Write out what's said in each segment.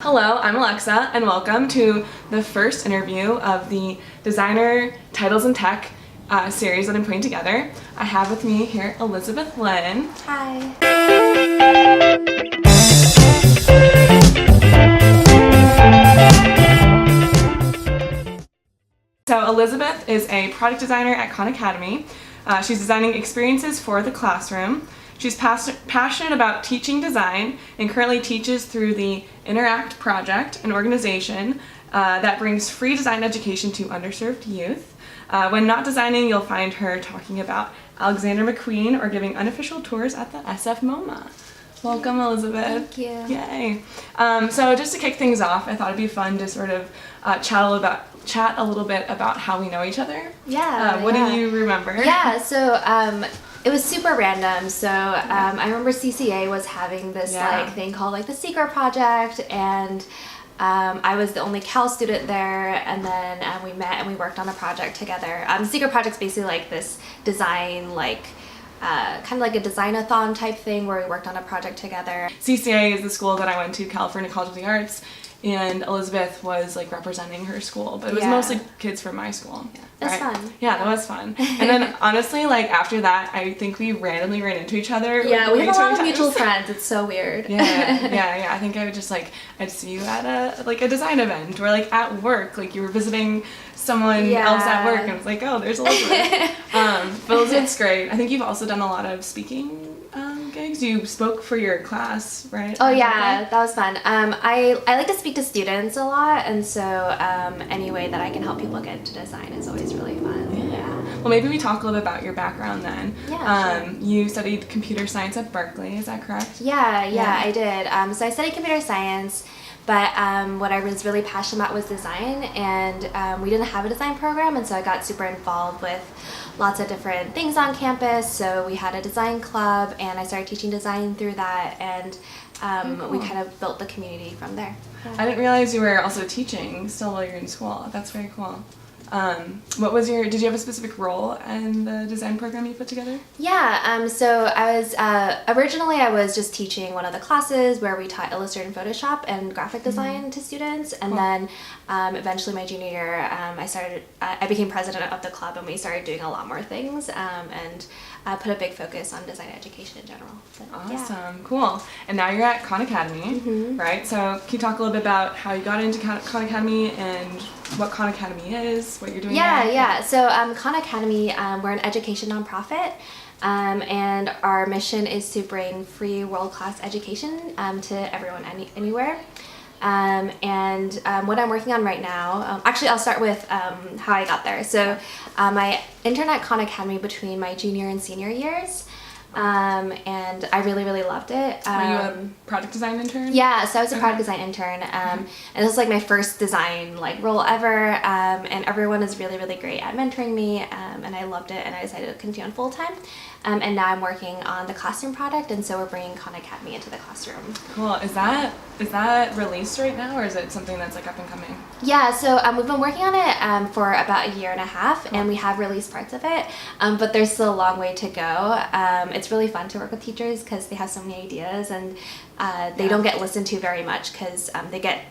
Hello, I'm Alexa, and welcome to the first interview of the Designer Titles in Tech series that I'm putting together. I have with me here Elizabeth Lynn. Hi. So Elizabeth is a product designer at Khan Academy. She's designing experiences for the classroom. She's passionate about teaching design and currently teaches through the Inneract Project, an organization that brings free design education to underserved youth. When not designing, you'll find her talking about Alexander McQueen or giving unofficial tours at the SFMOMA. Welcome, Elizabeth. Thank you. Yay. So just to kick things off, I thought it'd be fun to sort of chat a little bit about how we know each other. What do you remember? Yeah, so it was super random. So I remember CCA was having this thing called the Secret Project, and I was the only Cal student there, and then we met and we worked on a project together. Secret Project's basically this design kind of like a design-a-thon type thing where we worked on a project together. CCA is the school that I went to, California College of the Arts, and Elizabeth was representing her school, but it was mostly kids from my school. It was fun. Yeah, that was fun. And then honestly, after that, I think we randomly ran into each other. Yeah, we have a lot of mutual friends. It's so weird. Yeah. I think I would just I'd see you at a design event or at work, you were visiting someone else at work, and it's oh, there's Elizabeth. But Elizabeth's great. I think you've also done a lot of speaking gigs. You spoke for your class, right? Oh yeah, that was fun. I like to speak to students a lot, and so any way that I can help people get into design is always really fun. Yeah. Well, maybe we talk a little bit about your background then. Yeah, sure. You studied computer science at Berkeley, is that correct? Yeah, I did. So I studied computer science, but what I was really passionate about was design, and we didn't have a design program, and so I got super involved with lots of different things on campus. So we had a design club, and I started teaching design through that, and cool. we kind of built the community from there. Yeah. I didn't realize you were also teaching still while you're in school. That's very cool. Did you have a specific role in the design program you put together? Yeah, so I was, originally I was just teaching one of the classes where we taught Illustrator and Photoshop and graphic design to students, and then eventually my junior year I became president of the club, and we started doing a lot more things, and put a big focus on design education in general. Awesome, cool. And now you're at Khan Academy, right? So can you talk a little bit about how you got into Khan Academy and what Khan Academy is, what you're doing there? Yeah. So Khan Academy, we're an education nonprofit, and our mission is to bring free world-class education to everyone anywhere. And what I'm working on right now, actually I'll start with how I got there. So I interned at Khan Academy between my junior and senior years. And I really loved it. Were you a product design intern? Yeah, so I was a product design intern, and this was my first design role ever, and everyone is really great at mentoring me, and I loved it, and I decided to continue on full time. And now I'm working on the classroom product, and so we're bringing Khan Academy into the classroom. Cool. Is that released right now, or is it something that's up and coming? Yeah, so we've been working on it for about a year and a half, and we have released parts of it, but there's still a long way to go. It's really fun to work with teachers because they have so many ideas, and they don't get listened to very much because they get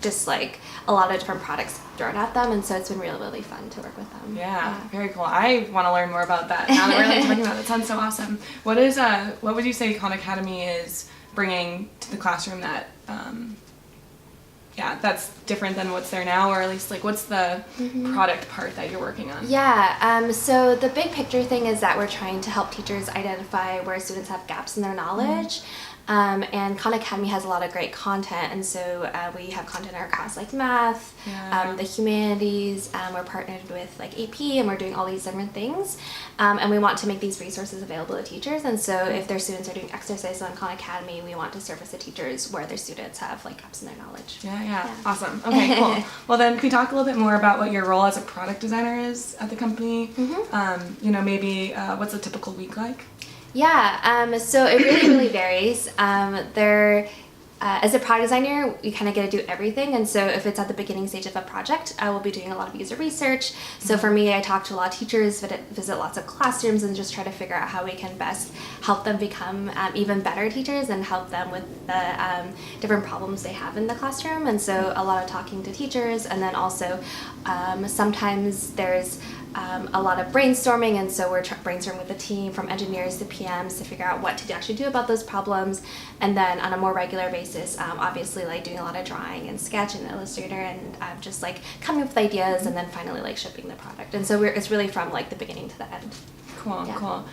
just a lot of different products thrown at them, and so it's been really fun to work with them. Yeah, very cool. I want to learn more about that now that we're talking about it. It sounds so awesome. What would you say Khan Academy is bringing to the classroom that that's different than what's there now, or at least what's the product part that you're working on? Yeah, so the big picture thing is that we're trying to help teachers identify where students have gaps in their knowledge. And Khan Academy has a lot of great content, and so we have content in our class like math, the humanities, we're partnered with AP, and we're doing all these different things, and we want to make these resources available to teachers, and so if their students are doing exercises on Khan Academy, we want to service the teachers where their students have gaps in their knowledge. Yeah. Awesome. Okay, cool. Well then, can you talk a little bit more about what your role as a product designer is at the company? Maybe what's a typical week like? Yeah, so it really varies. as a product designer, we kind of get to do everything. And so if it's at the beginning stage of a project, I will be doing a lot of user research. So for me, I talk to a lot of teachers, visit lots of classrooms, and just try to figure out how we can best help them become even better teachers and help them with the different problems they have in the classroom. And so a lot of talking to teachers, and then also sometimes there's a lot of brainstorming, and so we're brainstorming with the team from engineers to PMs to figure out what to actually do about those problems. And then on a more regular basis, obviously like doing a lot of drawing and Sketch and Illustrator, and just like coming up with ideas, and then finally like shipping the product. And so it's really from like the beginning to the end. Cool, Yeah. cool.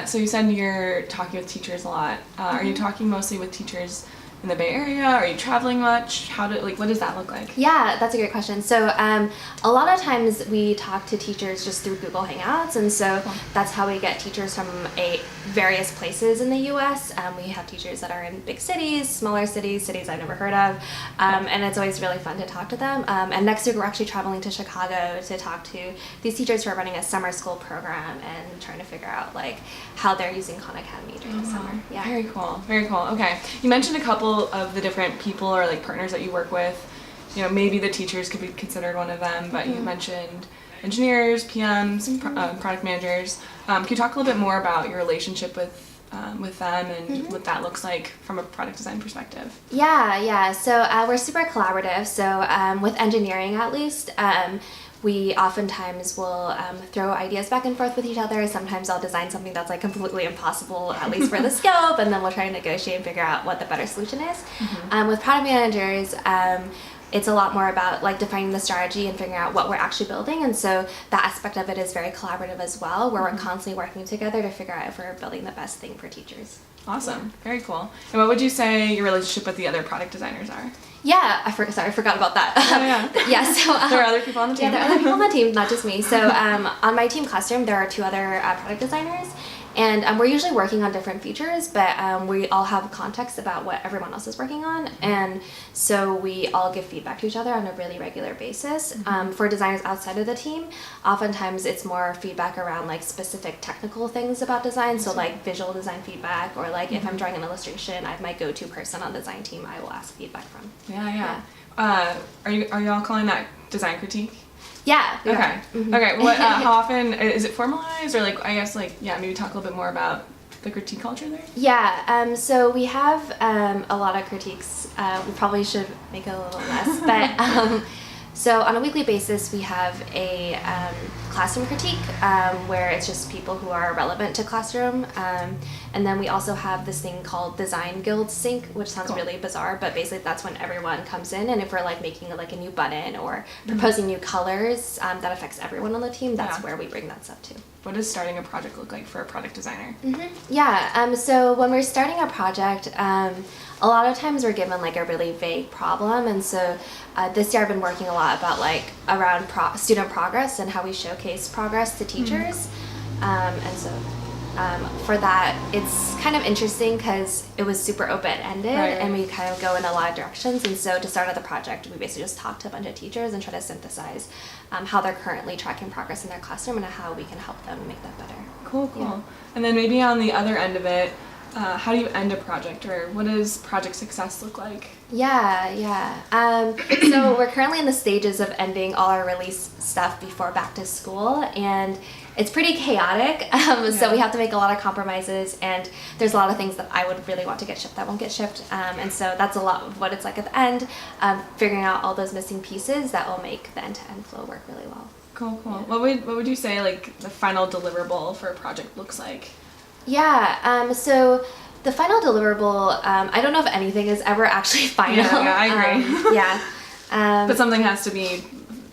So you said you're talking with teachers a lot. Are you talking mostly with teachers in the Bay Area? Are you traveling much? What does that look like? Yeah, that's a great question. So a lot of times we talk to teachers just through Google Hangouts, and so that's how we get teachers from various places in the U.S. We have teachers that are in big cities, smaller cities I've never heard of, and it's always really fun to talk to them. And next week we're actually traveling to Chicago to talk to these teachers who are running a summer school program and trying to figure out like how they're using Khan Academy during the summer. Yeah. Very cool. Very cool. Okay. You mentioned a couple of the different people or like partners that you work with. You know, maybe the teachers could be considered one of them, but you mentioned engineers, PMs, product managers. Can you talk a little bit more about your relationship with them and what that looks like from a product design perspective? Yeah. So we're super collaborative. So with engineering, at least, we oftentimes will throw ideas back and forth with each other. Sometimes I'll design something that's like completely impossible, at least for the scope, and then we'll try to negotiate and figure out what the better solution is. With product managers, it's a lot more about like defining the strategy and figuring out what we're actually building, and so that aspect of it is very collaborative as well, where we're constantly working together to figure out if we're building the best thing for teachers. Awesome. Very cool. And what would you say your relationship with the other product designers are? Yeah, I forgot about that. So there are other people on the team. Yeah, there are other people on the team, not just me. So on my team Classroom, there are 2 other product designers, and we're usually working on different features, but we all have context about what everyone else is working on, and so we all give feedback to each other on a really regular basis. For designers outside of the team, oftentimes it's more feedback around like specific technical things about design, so like visual design feedback, or like if I'm drawing an illustration, I have my go-to person on the design team I will ask feedback from. Yeah. Are you all calling that design critique? Yeah. Okay. Okay. What? How often is it formalized, or like I guess like maybe talk a little bit more about the critique culture there? Yeah. So we have a lot of critiques. We probably should make it a little less, but so on a weekly basis we have a classroom critique where it's just people who are relevant to classroom, and then we also have this thing called Design Guild Sync, which sounds really bizarre, but basically that's when everyone comes in, and if we're like making like a new button or proposing new colors that affects everyone on the team, that's where we bring that stuff to. What does starting a project look like for a product designer? Yeah, so when we're starting a project, a lot of times we're given like a really vague problem, and so this year I've been working a lot about like around student progress and how we showcase progress to teachers, and so for that it's kind of interesting because it was super open-ended, and we kind of go in a lot of directions, and so to start out the project we basically just talk to a bunch of teachers and try to synthesize how they're currently tracking progress in their classroom and how we can help them make that better. Cool. Yeah. And then maybe on the other end of it, how do you end a project, or what does project success look like? Yeah. So we're currently in the stages of ending all our release stuff before back to school, and it's pretty chaotic. So we have to make a lot of compromises, and there's a lot of things that I would really want to get shipped that won't get shipped, and so that's a lot of what it's like at the end, figuring out all those missing pieces that will make the end-to-end flow work really well. Cool. Yeah. What would you say like the final deliverable for a project looks like? Yeah, so the final deliverable, I don't know if anything is ever actually final. Yeah, I agree. But something has to be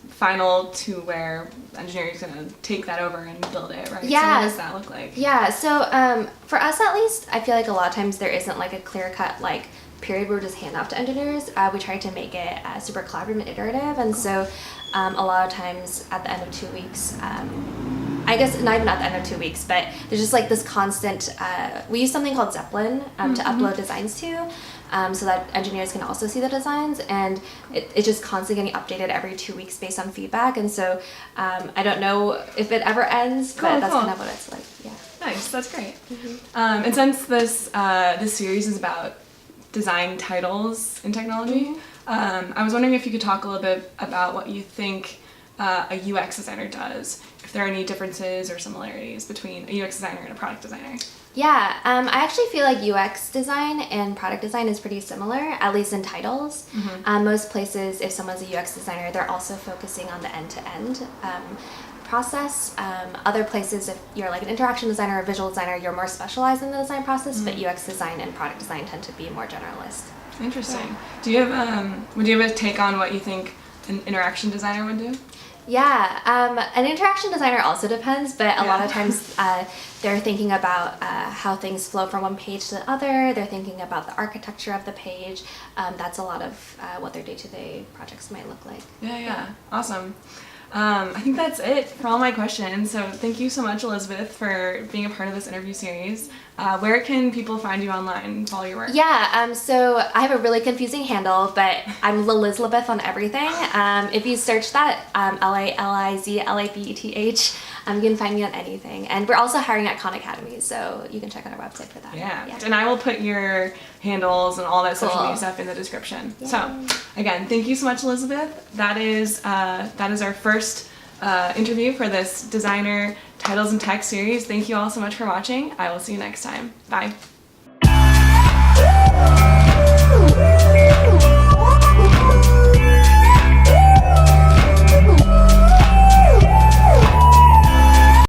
final to where engineering is going to take that over and build it, right? Yeah. So what does that look like? Yeah, so for us at least, I feel like a lot of times there isn't like a clear-cut like period where we just hand off to engineers. We try to make it super collaborative and iterative, and so a lot of times at the end of 2 weeks, I guess not even at the end of 2 weeks, but there's just like this constant, we use something called Zeppelin to upload designs to, so that engineers can also see the designs, and it's just constantly getting updated every 2 weeks based on feedback, and so I don't know if it ever ends, but that's kind of what it's like. Yeah. Nice, that's great. And since this series is about design titles in technology. I was wondering if you could talk a little bit about what you think a UX designer does, if there are any differences or similarities between a UX designer and a product designer. Yeah, I actually feel like UX design and product design is pretty similar, at least in titles. Most places, if someone's a UX designer, they're also focusing on the end-to-end process. Other places, if you're like an interaction designer or a visual designer, you're more specialized in the design process, but UX design and product design tend to be more generalist. Interesting. Do you have would you have a take on what you think an interaction designer would do? Yeah, an interaction designer also depends, but a lot of times they're thinking about how things flow from one page to the other. They're thinking about the architecture of the page. That's a lot of what their day-to-day projects might look like. Yeah. Awesome. I think that's it for all my questions. So thank you so much, Elizabeth, for being a part of this interview series. Where can people find you online, follow your work? Yeah, so I have a really confusing handle, but I'm Lilizlabeth on everything. If you search that, Lizlabeth, you can find me on anything. And we're also hiring at Khan Academy, so you can check out our website for that. Yeah. And I will put your handles and all that social media stuff in the description. Yay. So again, thank you so much, Elizabeth. That is our first interview for this designer titles and tech series. Thank you all so much for watching. I will see you next time. Bye.